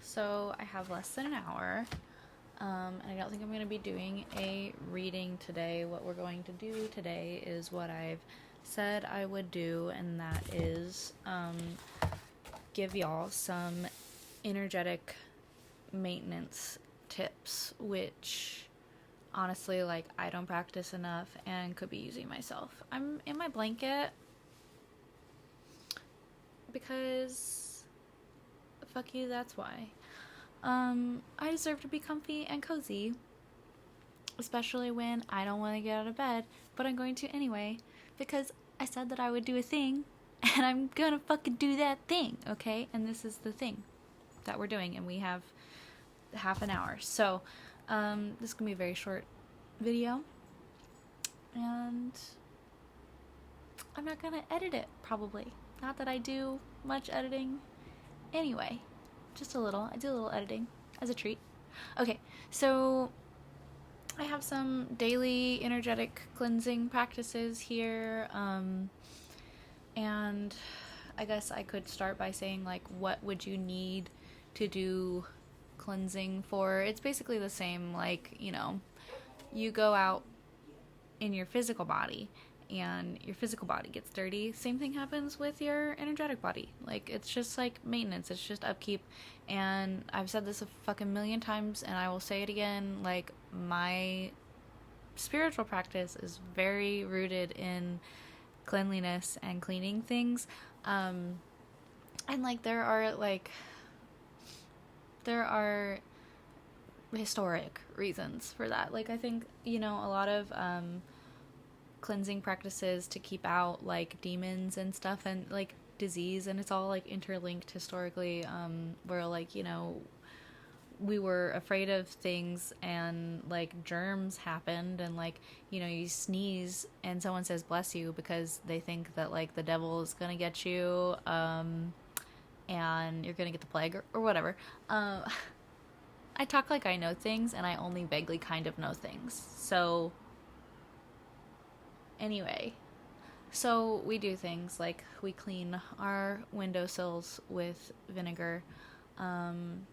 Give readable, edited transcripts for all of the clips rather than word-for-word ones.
So I have less than an hour, and I don't think I'm going to be doing a reading today. What we're going to do today is what I've said I would do, and that is give y'all some energetic maintenance tips, which honestly, like, I don't practice enough and could be using myself. I'm in my blanket because fuck you, that's why. I deserve to be comfy and cozy, especially when I don't want to get out of bed, but I'm going to anyway, because I said that I would do a thing, and I'm gonna fucking do that thing, okay? And this is the thing that we're doing, and we have half an hour. So, this is gonna be a very short video, and I'm not gonna edit it, probably. Not that I do much editing anyway. Just a little. I do a little editing as a treat. Okay, so I have some daily energetic cleansing practices here, and I guess I could start by saying, like, what would you need to do cleansing for? It's basically the same, like, you go out in your physical body and your physical body gets dirty. Same thing happens with your energetic body. Like, it's just like maintenance, it's just upkeep. And I've said this a fucking million times, and I will say it again, like, my spiritual practice is very rooted in cleanliness and cleaning things. And like, there are historic reasons for that. Like, I think, a lot of cleansing practices to keep out, like, demons and stuff, and, like, disease, and it's all, like, interlinked historically, where, like, we were afraid of things, and, like, germs happened, and, like, you sneeze and someone says bless you because they think that, like, the devil is gonna get you, and you're gonna get the plague or whatever. I talk like I know things, and I only vaguely kind of know things. So anyway, so we do things like we clean our windowsills with vinegar, and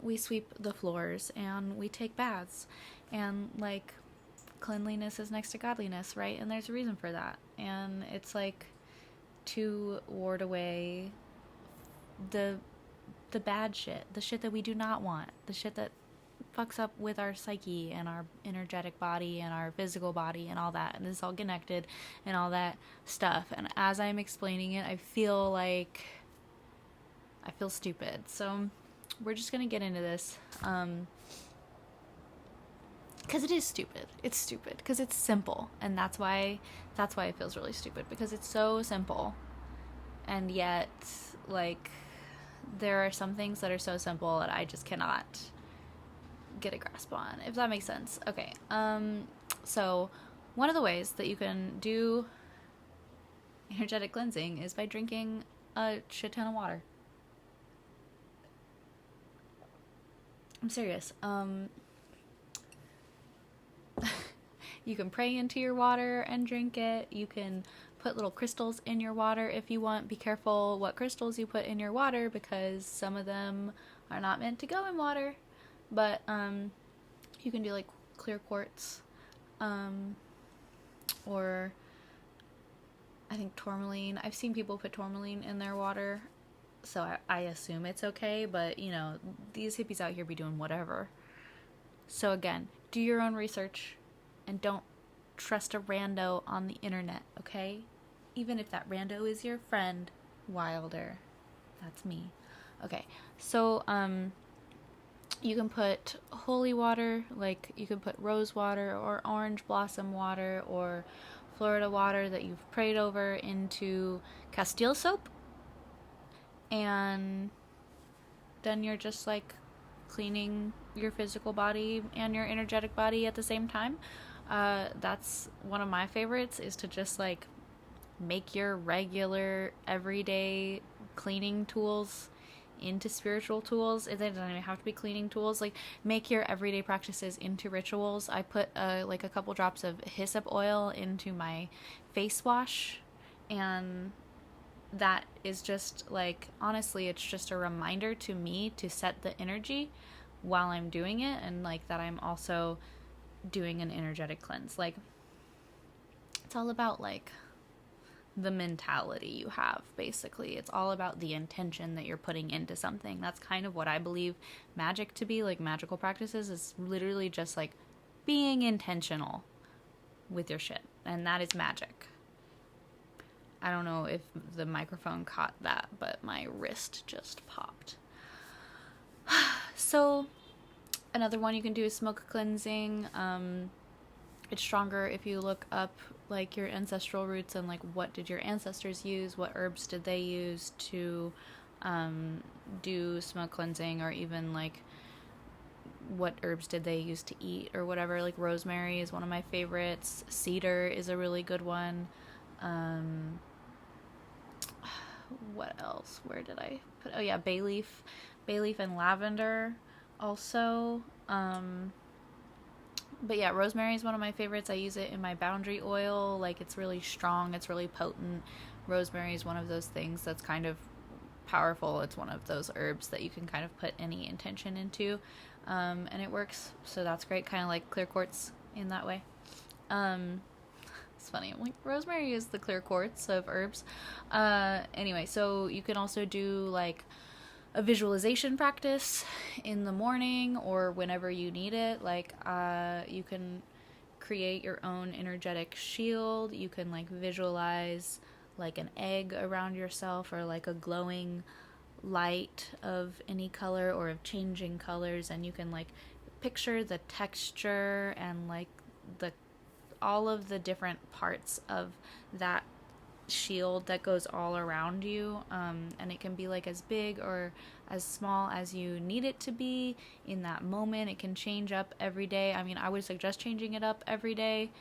we sweep the floors, and we take baths, and, like, cleanliness is next to godliness, right? And there's a reason for that, and it's, like, to ward away the bad shit, the shit that we do not want, the shit that fucks up with our psyche and our energetic body and our physical body and all that, and this is all connected and all that stuff. And as I'm explaining it, I feel stupid, so we're just gonna get into this, because it is stupid. It's stupid because it's simple, and that's why it feels really stupid, because it's so simple, and yet, like, there are some things that are so simple that I just cannot get a grasp on, if that makes sense. Okay, so one of the ways that you can do energetic cleansing is by drinking a shit ton of water. I'm serious. You can pray into your water and drink it. You can put little crystals in your water if you want. Be careful what crystals you put in your water, because some of them are not meant to go in water. But you can do, like, clear quartz, or I think tourmaline. I've seen people put tourmaline in their water, so I assume it's okay, but, these hippies out here be doing whatever. So again, do your own research, and don't trust a rando on the internet, okay? Even if that rando is your friend, Wilder. That's me. Okay, so, you can put holy water, like, you can put rose water or orange blossom water or Florida water that you've prayed over into Castile soap, and then you're just, like, cleaning your physical body and your energetic body at the same time. That's one of my favorites, is to just, like, make your regular everyday cleaning tools into spiritual tools. It doesn't even have to be cleaning tools. Like, make your everyday practices into rituals. I put like a couple drops of hyssop oil into my face wash, and that is just like, honestly, it's just a reminder to me to set the energy while I'm doing it, and like that I'm also doing an energetic cleanse. Like, it's all about like the mentality you have, basically. It's all about the intention that you're putting into something. That's kind of what I believe magic to be, like magical practices, is literally just like being intentional with your shit. And that is magic. I don't know if the microphone caught that, but my wrist just popped. So another one you can do is smoke cleansing. It's stronger if you look up like your ancestral roots and like what did your ancestors use, what herbs did they use to do smoke cleansing, or even like what herbs did they use to eat or whatever. Like rosemary is one of my favorites. Cedar is a really good one. What else? Where did I put? Oh yeah, bay leaf and lavender also. But yeah, rosemary is one of my favorites. I use it in my boundary oil. Like, it's really strong, it's really potent. Rosemary is one of those things that's kind of powerful. It's one of those herbs that you can kind of put any intention into, and it works. So that's great, kind of like clear quartz in that way. It's funny, I'm like, rosemary is the clear quartz of herbs. Anyway, so you can also do like a visualization practice in the morning or whenever you need it. Like, you can create your own energetic shield. You can like visualize like an egg around yourself, or like a glowing light of any color or of changing colors, and you can like picture the texture and like the all of the different parts of that shield that goes all around you, and it can be like as big or as small as you need it to be in that moment. It can change up every day. I mean, I would suggest changing it up every day.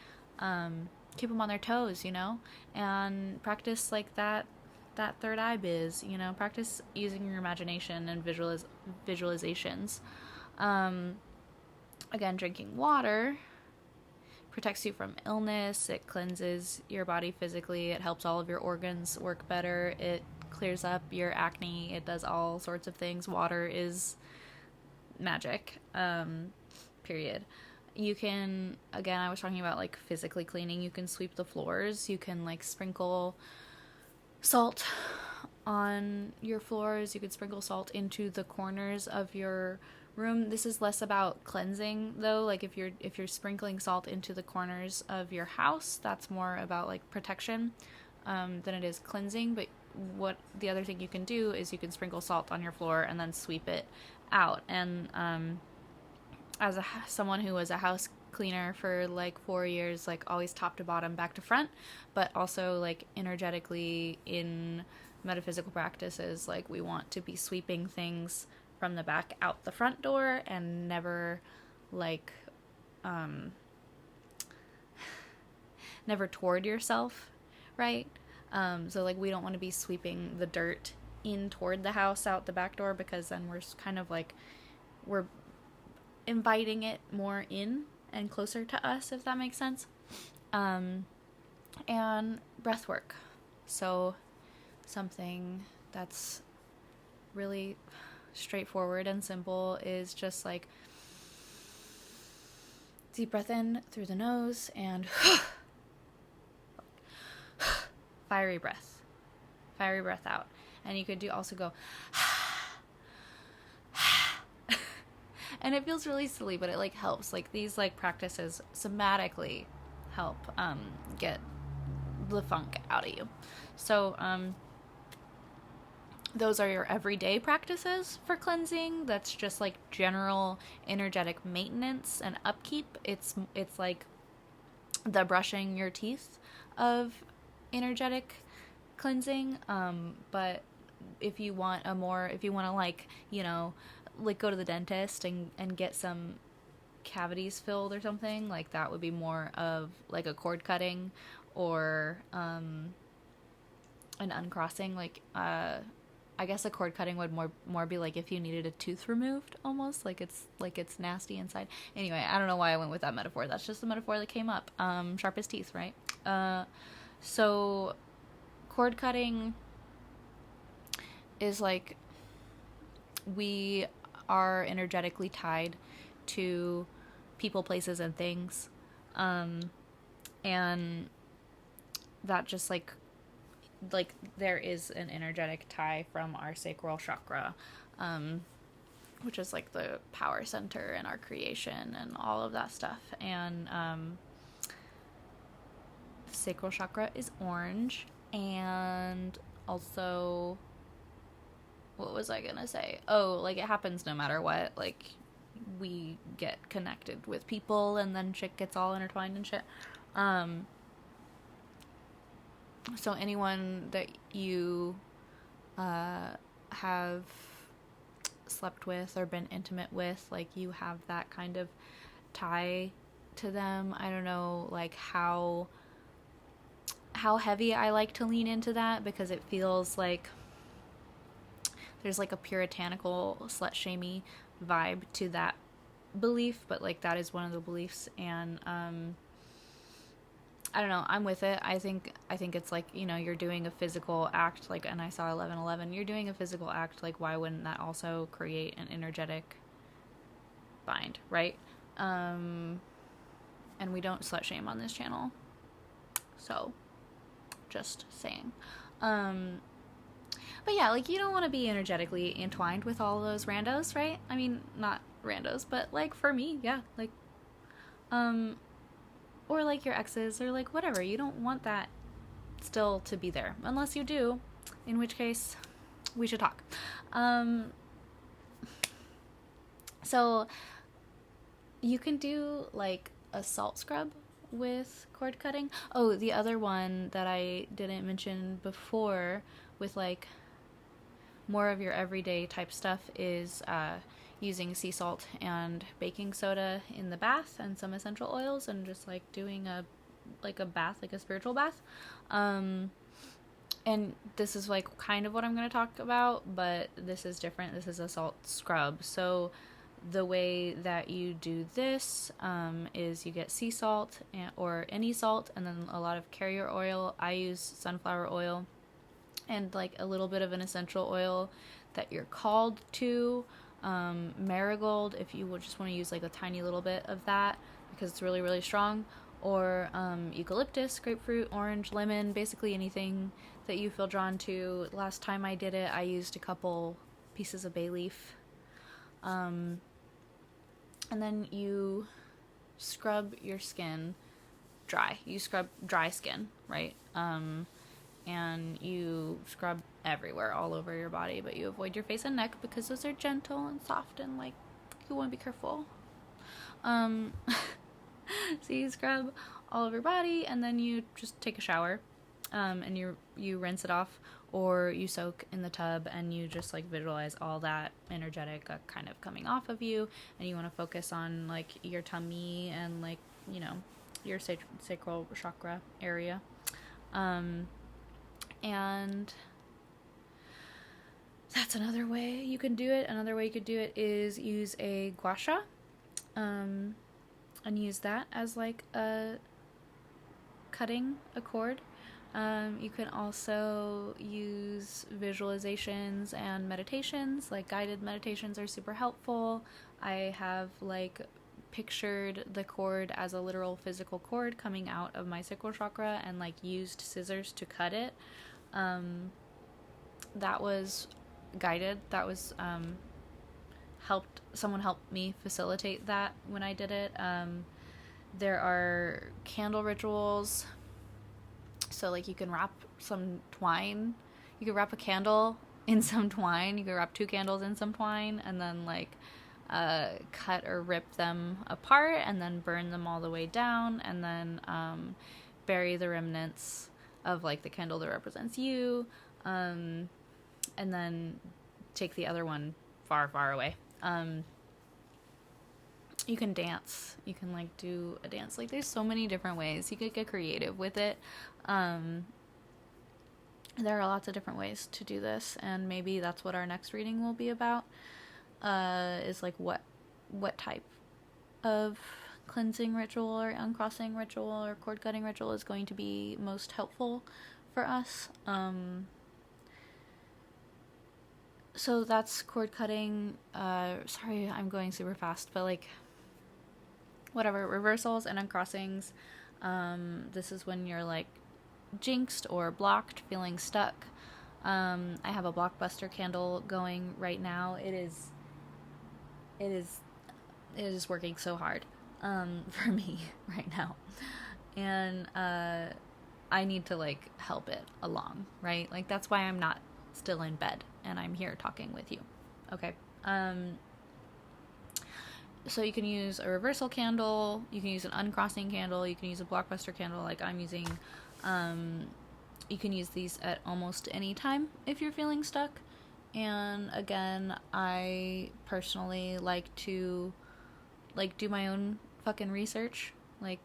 Keep them on their toes, you know, and practice like that third eye biz, you know, practice using your imagination and visualizations. Again, drinking water protects you from illness. It cleanses your body physically. It helps all of your organs work better. It clears up your acne. It does all sorts of things. Water is magic. Period. You can, again, I was talking about like physically cleaning. You can sweep the floors. You can like sprinkle salt on your floors. You could sprinkle salt into the corners of your room. This is less about cleansing though. Like if you're sprinkling salt into the corners of your house, that's more about like protection than it is cleansing. But what the other thing you can do is you can sprinkle salt on your floor and then sweep it out. And as someone who was a house cleaner for like 4 years, like always top to bottom, back to front, but also like energetically in metaphysical practices, like we want to be sweeping things from the back out the front door, and never like never toward yourself, right? So like we don't want to be sweeping the dirt in toward the house out the back door, because then we're kind of like we're inviting it more in and closer to us, if that makes sense. And breath work. So something that's really straightforward and simple is just like deep breath in through the nose and fiery breath out. And you could also go and it feels really silly, but it like helps. Like these like practices somatically help get the funk out of you. So those are your everyday practices for cleansing. That's just like general energetic maintenance and upkeep. It's like the brushing your teeth of energetic cleansing. But if you want to like, you know, like go to the dentist and get some cavities filled or something, like that would be more of like a cord cutting or an uncrossing. Like I guess a cord cutting would more be like if you needed a tooth removed, almost like it's nasty inside. Anyway, I don't know why I went with that metaphor. That's just the metaphor that came up. Sharpest teeth, right? So cord cutting is like we are energetically tied to people, places, and things. And that just like there is an energetic tie from our sacral chakra, which is like the power center in our creation and all of that stuff. And the sacral chakra is orange. And also, what was I gonna say? Oh, like it happens no matter what. Like we get connected with people and then shit gets all intertwined and shit. So anyone that you have slept with or been intimate with, like you have that kind of tie to them. I don't know like how heavy I like to lean into that, because it feels like there's like a puritanical slut-shamey vibe to that belief, but like that is one of the beliefs. And I don't know, I'm with it. I think it's like, you know, you're doing a physical act, like, and I saw 11:11, you're doing a physical act, like why wouldn't that also create an energetic bind, right? And we don't slut shame on this channel, so just saying. But yeah, like you don't want to be energetically entwined with all those randos, right? I mean, not randos, but like for me, yeah, like or like your exes, or like whatever. You don't want that still to be there, unless you do, in which case we should talk. So you can do like a salt scrub with cord cutting. Oh, the other one that I didn't mention before with like more of your everyday type stuff is using sea salt and baking soda in the bath and some essential oils, and just like doing a bath, like a spiritual bath. And this is like kind of what I'm going to talk about, but this is different. This is a salt scrub. So the way that you do this is you get sea salt or any salt, and then a lot of carrier oil. I use sunflower oil, and like a little bit of an essential oil that you're called to. Marigold, if you would just want to use like a tiny little bit of that because it's really, really strong. Or eucalyptus, grapefruit, orange, lemon, basically anything that you feel drawn to. Last time I did it, I used a couple pieces of bay leaf. And then you scrub your skin dry. You scrub dry skin, right? And you scrub everywhere, all over your body, but you avoid your face and neck because those are gentle and soft and like you want to be careful. So you scrub all over your body, and then you just take a shower, and you rinse it off, or you soak in the tub, and you just like visualize all that energetic kind of coming off of you, and you want to focus on like your tummy and like, you know, your sacral chakra area. And that's another way you can do it. Another way you could do it is use a gua sha, and use that as like cutting a cord. You can also use visualizations and meditations, like guided meditations are super helpful. I have like pictured the cord as a literal physical cord coming out of my sacral chakra and like used scissors to cut it. That was guided. That was someone helped me facilitate that when I did it. There are candle rituals. So like you can wrap some twine. You could wrap a candle in some twine. You could wrap 2 candles in some twine, and then like cut or rip them apart, and then burn them all the way down, and then bury the remnants of like the candle that represents you, and then take the other one far, far away. You can dance. You can like do a dance. Like there's so many different ways you could get creative with it. There are lots of different ways to do this, and maybe that's what our next reading will be about. Is like what type of cleansing ritual or uncrossing ritual or cord cutting ritual is going to be most helpful for us. So that's cord cutting. Sorry, I'm going super fast, but like, whatever. Reversals and uncrossings. This is when you're like jinxed or blocked, feeling stuck. I have a blockbuster candle going right now. It is working so hard for me right now, and I need to like help it along, right? Like that's why I'm not still in bed and I'm here talking with you. Okay. So you can use a reversal candle, you can use an uncrossing candle, you can use a blockbuster candle like I'm using. You can use these at almost any time if you're feeling stuck. And again, I personally like to like do my own fucking research. Like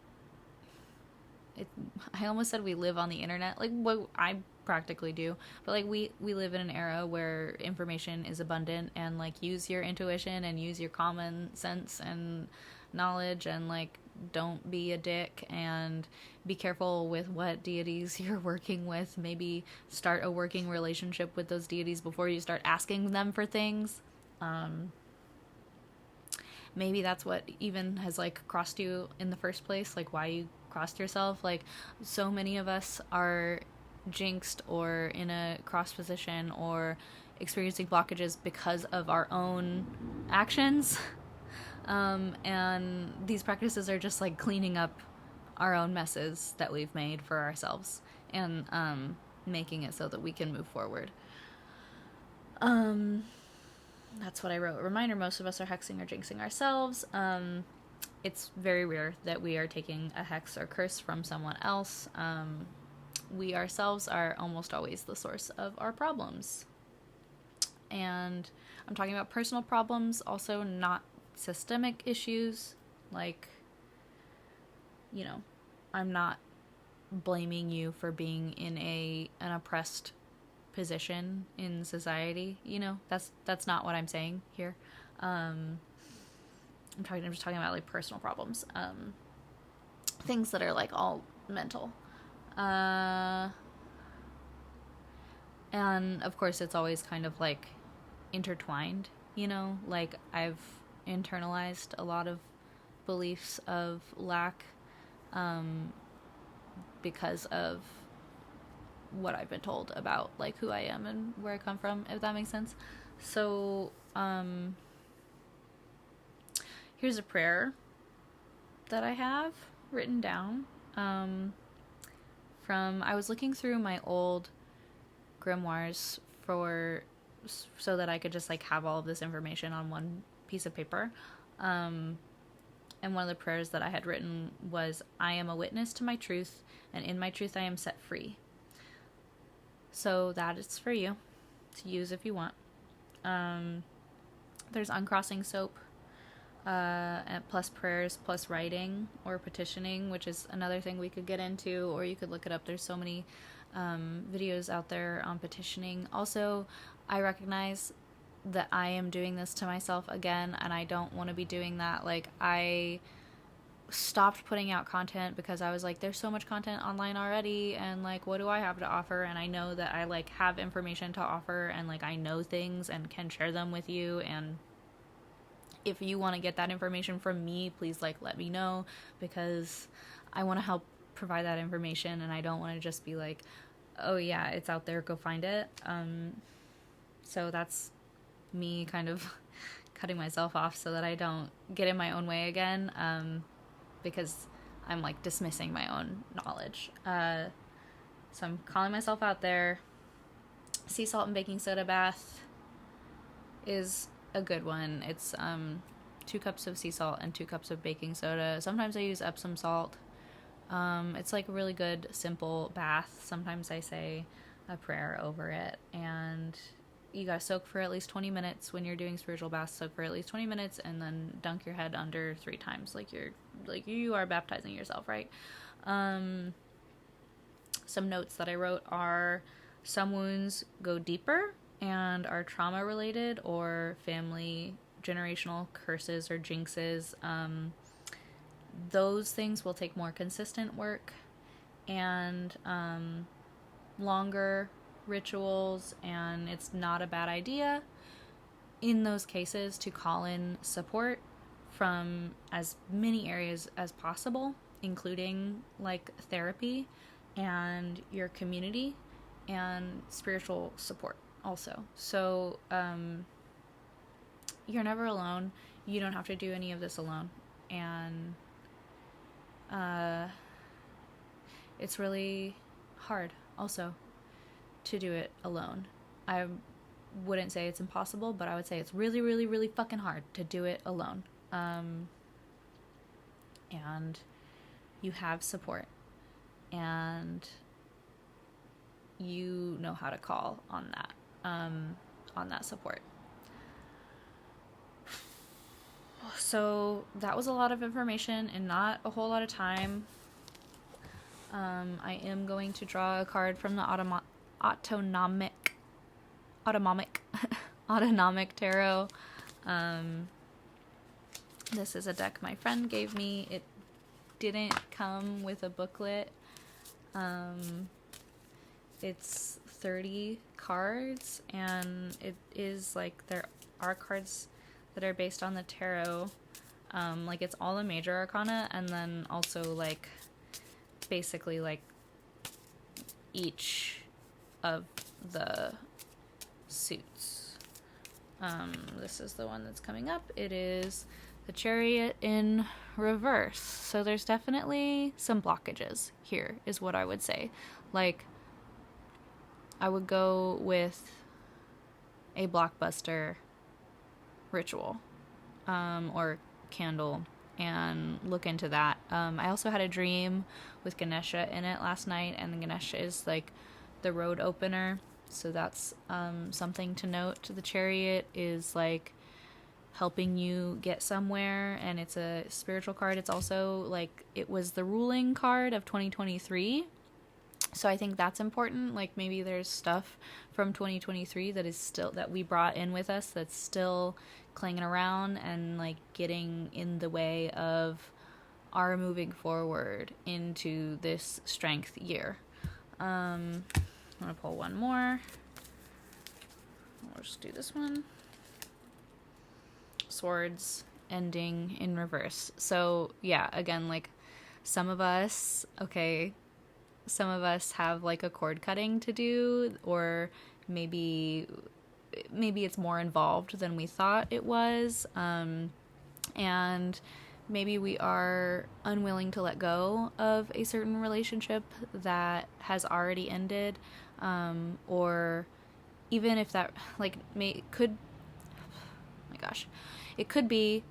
I almost said we live on the internet. Like what I practically do, but like we live in an era where information is abundant, and like use your intuition and use your common sense and knowledge, and like don't be a dick, and be careful with what deities you're working with. Maybe start a working relationship with those deities before you start asking them for things. Maybe that's what even has like crossed you in the first place, like why you crossed yourself. Like so many of us are jinxed or in a cross position or experiencing blockages because of our own actions. And these practices are just like cleaning up our own messes that we've made for ourselves, and making it so that we can move forward. That's what I wrote. A reminder, most of us are hexing or jinxing ourselves. It's very rare that we are taking a hex or curse from someone else. We ourselves are almost always the source of our problems. And I'm talking about personal problems, also not systemic issues. Like, you know, I'm not blaming you for being in an oppressed position in society. You know, that's not what I'm saying here. I'm just talking about like personal problems, things that are like all mental. And of course it's always kind of like intertwined, you know, like I've internalized a lot of beliefs of lack, because of what I've been told about like who I am and where I come from, if that makes sense. So, here's a prayer that I have written down, I was looking through my old grimoires so that I could just like have all of this information on one piece of paper. And one of the prayers that I had written was, I am a witness to my truth, and in my truth I am set free. So that is for you to use if you want. There's uncrossing soap, plus prayers, plus writing or petitioning, which is another thing we could get into, or you could look it up. There's so many videos out there on petitioning. Also, I recognize that I am doing this to myself again, and I don't want to be doing that. Like, I stopped putting out content because I was like, there's so much content online already, and like, what do I have to offer? And I know that I like have information to offer, and like I know things and can share them with you, and if you want to get that information from me, please like let me know, because I want to help provide that information, and I don't want to just be like, oh yeah, it's out there, go find it. So that's me kind of cutting myself off so that I don't get in my own way again, because I'm like dismissing my own knowledge. So I'm calling myself out there. Sea salt and baking soda bath is a good one. It's 2 cups of sea salt and 2 cups of baking soda. Sometimes I use Epsom salt. It's like a really good simple bath. Sometimes I say a prayer over it, and you gotta soak for at least 20 minutes. When you're doing spiritual baths, soak for at least 20 minutes and then dunk your head under 3 times, like you are baptizing yourself, right? Some notes that I wrote are, some wounds go deeper and are trauma related or family generational curses or jinxes. Those things will take more consistent work and longer rituals, and it's not a bad idea in those cases, to call in support from as many areas as possible, including like therapy and your community and spiritual support also. So you're never alone. You don't have to do any of this alone. And it's really hard also to do it alone. I wouldn't say it's impossible, but I would say it's really, really, really fucking hard to do it alone. And you have support, and you know how to call on that support. So that was a lot of information and not a whole lot of time. I am going to draw a card from the autonomic tarot. This is a deck my friend gave me. It didn't come with a booklet. It's 30 cards, and it is like there are cards that are based on the tarot. Like it's all the major arcana, and then also like basically like each of the suits. This is the one that's coming up. It is the Chariot in reverse. So there's definitely some blockages here, is what I would say. Like, I would go with a blockbuster ritual or candle and look into that. I also had a dream with Ganesha in it last night, and the Ganesha is like the road opener. So that's something to note. The Chariot is like helping you get somewhere, and it's a spiritual card. It's also like it was the ruling card of 2023. So I think that's important. Like maybe there's stuff from 2023 that is still, that we brought in with us, that's still clanging around and like getting in the way of our moving forward into this strength year. I'm gonna pull one more. I'll just do this one. Swords ending in reverse. So yeah, again, like some of us have like a cord cutting to do, or maybe it's more involved than we thought it was, and maybe we are unwilling to let go of a certain relationship that has already ended, or even if that like it could be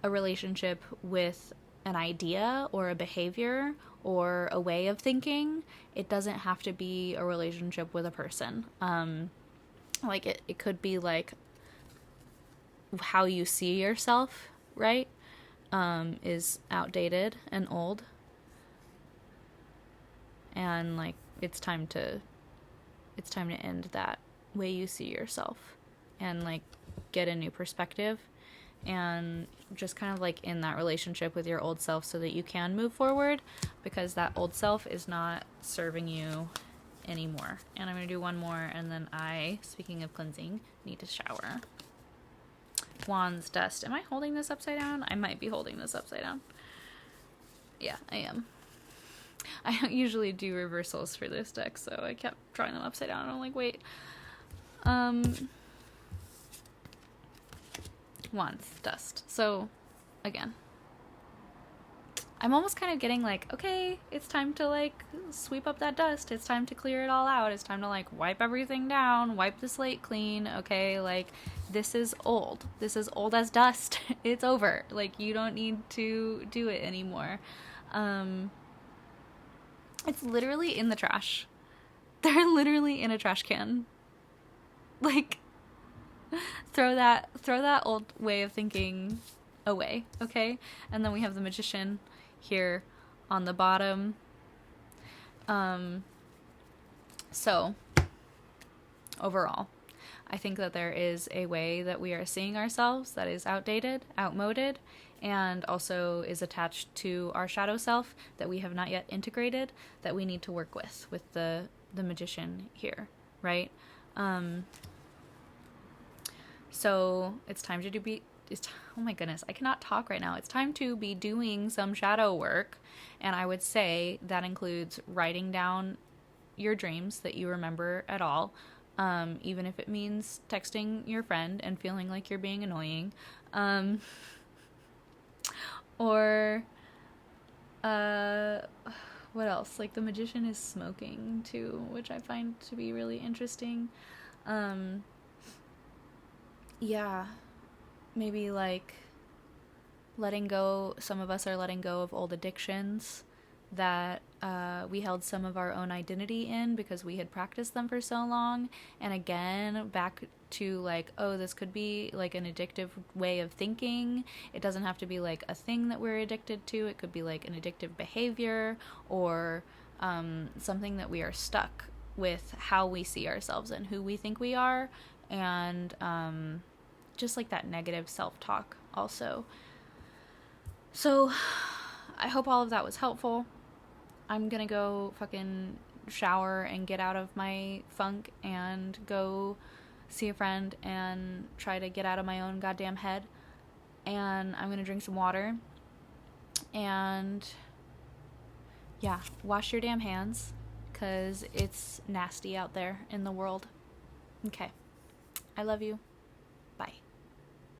a relationship with an idea or a behavior or a way of thinking. It doesn't have to be a relationship with a person. Like it could be like how you see yourself, right? Is outdated and old. And like it's time to end that way you see yourself and like get a new perspective, and just kind of like in that relationship with your old self so that you can move forward, because that old self is not serving you anymore. And I'm going to do one more, and then speaking of cleansing, need to shower. Wands, dust. Am I holding this upside down? I might be holding this upside down. Yeah, I am. I don't usually do reversals for this deck, so I kept drawing them upside down, and I'm like, wait. Wands, dust. So, again, I'm almost kind of getting like, okay, it's time to like sweep up that dust. It's time to clear it all out. It's time to like wipe everything down, wipe the slate clean. Okay, like this is old. This is old as dust. It's over. Like you don't need to do it anymore. It's literally in the trash. They're literally in a trash can. Like, throw that old way of thinking away, okay? And then we have the Magician here on the bottom. So overall, I think that there is a way that we are seeing ourselves that is outdated, outmoded, and also is attached to our shadow self that we have not yet integrated, that we need to work with the Magician here, right? So it's time to oh my goodness, I cannot talk right now. It's time to be doing some shadow work. And I would say that includes writing down your dreams that you remember at all, even if it means texting your friend and feeling like you're being annoying, or what else? Like, the magician is smoking too, which I find to be really interesting. Yeah, maybe like letting go. Some of us are letting go of old addictions that we held some of our own identity in because we had practiced them for so long. And again, back to like, oh, this could be like an addictive way of thinking. It doesn't have to be like a thing that we're addicted to. It could be like an addictive behavior, or something that we are stuck with, how we see ourselves and who we think we are. And just like that negative self-talk also. So I hope all of that was helpful. I'm gonna go fucking shower and get out of my funk and go see a friend and try to get out of my own goddamn head. And I'm gonna drink some water. And yeah, wash your damn hands, 'cause it's nasty out there in the world. Okay. I love you.